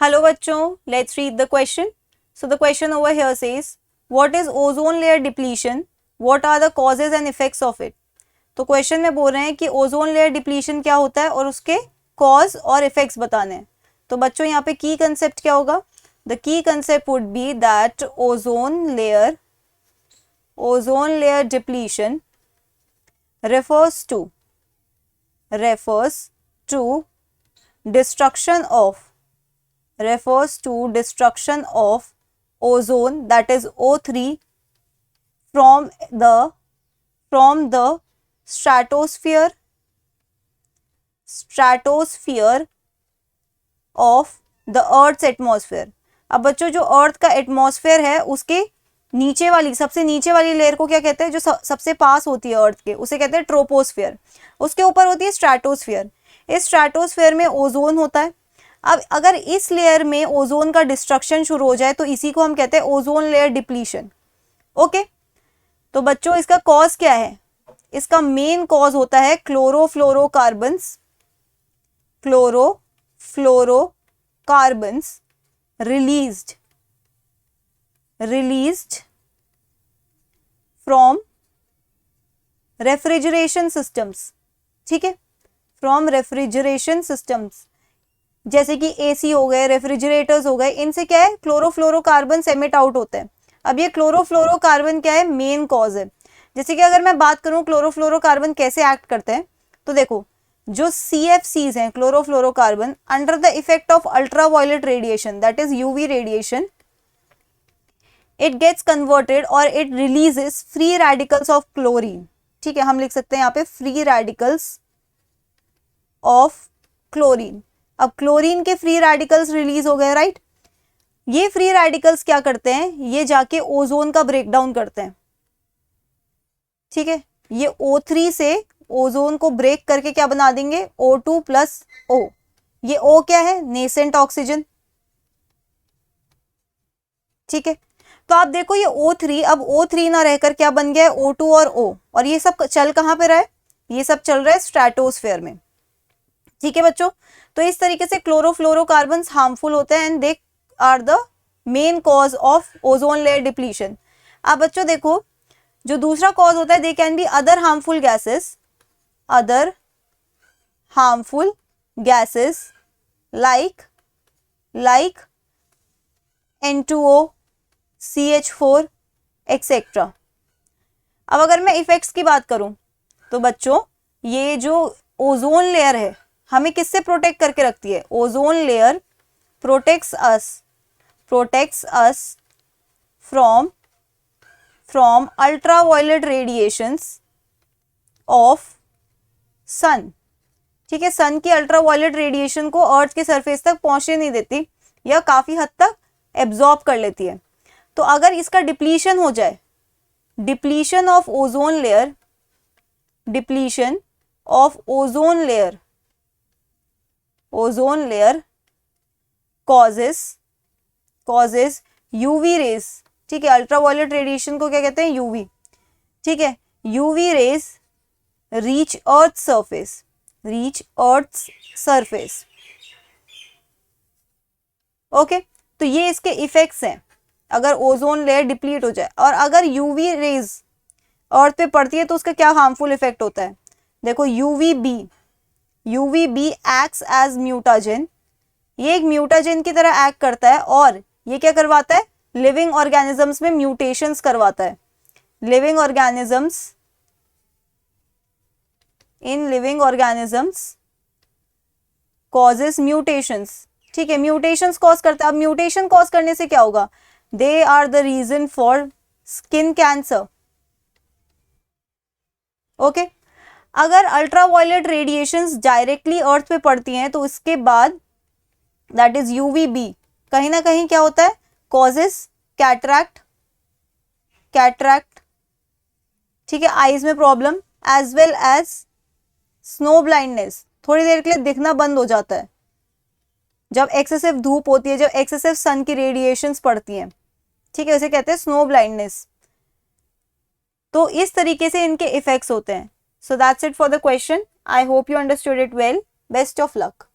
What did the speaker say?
Hello बच्चों, let's read the question. So the question over here says, what is ozone layer depletion? What are the causes and effects of it? तो question में बोल रहे हैं कि ozone layer depletion क्या होता है और उसके कॉज और इफेक्ट्स बताने हैं. तो बच्चों यहाँ पे की कंसेप्ट क्या होगा? The key concept would be that ozone layer depletion refers to destruction of ozone, that is O3, from the stratosphere of the earth's atmosphere. अब बच्चों जो अर्थ का एटमॉस्फेयर है उसके नीचे वाली, सबसे नीचे वाली लेयर को क्या कहते हैं? जो सबसे पास होती है अर्थ के, उसे कहते हैं ट्रोपोस्फियर. उसके ऊपर होती है स्ट्रैटोस्फियर. इस स्ट्रैटोस्फियर में ओजोन होता है. अब अगर इस लेयर में ओजोन का डिस्ट्रक्शन शुरू हो जाए तो इसी को हम कहते हैं ओजोन लेयर डिप्लीशन. ओके, तो बच्चों इसका कॉज क्या है? इसका मेन कॉज होता है chlorofluorocarbons released from refrigeration systems. ठीक है, फ्रॉम रेफ्रिजरेशन सिस्टम्स, जैसे कि एसी हो गए, रेफ्रिजरेटर्स हो गए, इनसे क्या है? क्लोरोफ्लोरोकार्बन एमिट आउट होते हैं. अब ये क्लोरोफ्लोरोकार्बन क्या है? मेन कॉज है. जैसे कि अगर मैं बात करूं क्लोरोफ्लोरोकार्बन कैसे एक्ट करते हैं, तो देखो जो CFCs हैं chlorofluorocarbon, under the effect of ultraviolet radiation, that is UV radiation, it gets converted और it releases free radicals of chlorine. ठीक है, हम लिख सकते हैं यहाँ पे फ्री रेडिकल्स ऑफ क्लोरीन. अब क्लोरीन के फ्री रेडिकल्स रिलीज हो गए, राइट. ये फ्री रेडिकल्स क्या करते हैं? ये जाके ओजोन का ब्रेकडाउन करते हैं. ठीक है, ये O3 से ओजोन को ब्रेक करके क्या बना देंगे? O2 plus O. ये O क्या है? Nascent oxygen. ठीक है, तो आप देखो ये O3, अब O3 ना रहकर क्या बन गया है? O2 और O. और ये सब चल कहाँ पे रहा है? ये सब चल रहा है स्ट्रैटोस्फेयर में. ठीक है बच्चों, तो इस तरीके से क्लोरोफ्लोरोकार्बन्स हार्मफुल होते हैं and they are the main cause of ozone layer depletion. अब बच्चों देखो, जो दूसरा कॉज होता है, they can be other harmful gases like N2O, CH4 etcetera. अब अगर मैं इफेक्ट्स की बात करूं तो बच्चों ये जो ओजोन लेयर है हमें किससे प्रोटेक्ट करके रखती है? Ozone layer protects us from ultraviolet radiations of sun. ठीक है, सन की अल्ट्रावायलेट रेडिएशन को अर्थ के सरफेस तक पहुंचने नहीं देती, या काफी हद तक एब्जॉर्ब कर लेती है. तो अगर इसका डिप्लीशन हो जाए, depletion of ozone layer causes UV rays. ठीक है, अल्ट्रावायलेट रेडिएशन को क्या कहते हैं? UV. ठीक है, UV rays reach earth surface. Okay, तो ये इसके इफेक्ट्स हैं अगर ओजोन लेयर डिप्लीट हो जाए. और अगर UV रेज अर्थ पे पड़ती है तो उसका क्या हार्मफुल इफेक्ट होता है? देखो UVB एक्ट्स एज म्यूटाजेन. ये एक म्यूटाजेन की तरह एक्ट करता है और ये क्या करवाता है? लिविंग ऑर्गेनिजम्स में म्यूटेशंस करवाता है. Living organisms causes mutations. ठीक है, म्यूटेशंस कॉज करता है. अब म्यूटेशन कॉज करने से क्या होगा? They are the reason for skin cancer. Okay, अगर अल्ट्रावायलेट रेडिएशंस डायरेक्टली अर्थ पे पड़ती हैं तो इसके बाद दैट इज UVB कहीं ना कहीं क्या होता है? Causes cataract. ठीक है, आईज में problem as well as snow blindness. थोड़ी देर के लिए दिखना बंद हो जाता है जब एक्सेसिव धूप होती है, जब एक्सेसिव सन की रेडिएशंस पड़ती हैं. ठीक है, उसे कहते हैं स्नो ब्लाइंडनेस. तो इस तरीके से इनके इफेक्ट्स होते हैं. So that's it for the question. I hope you understood it well. Best of luck.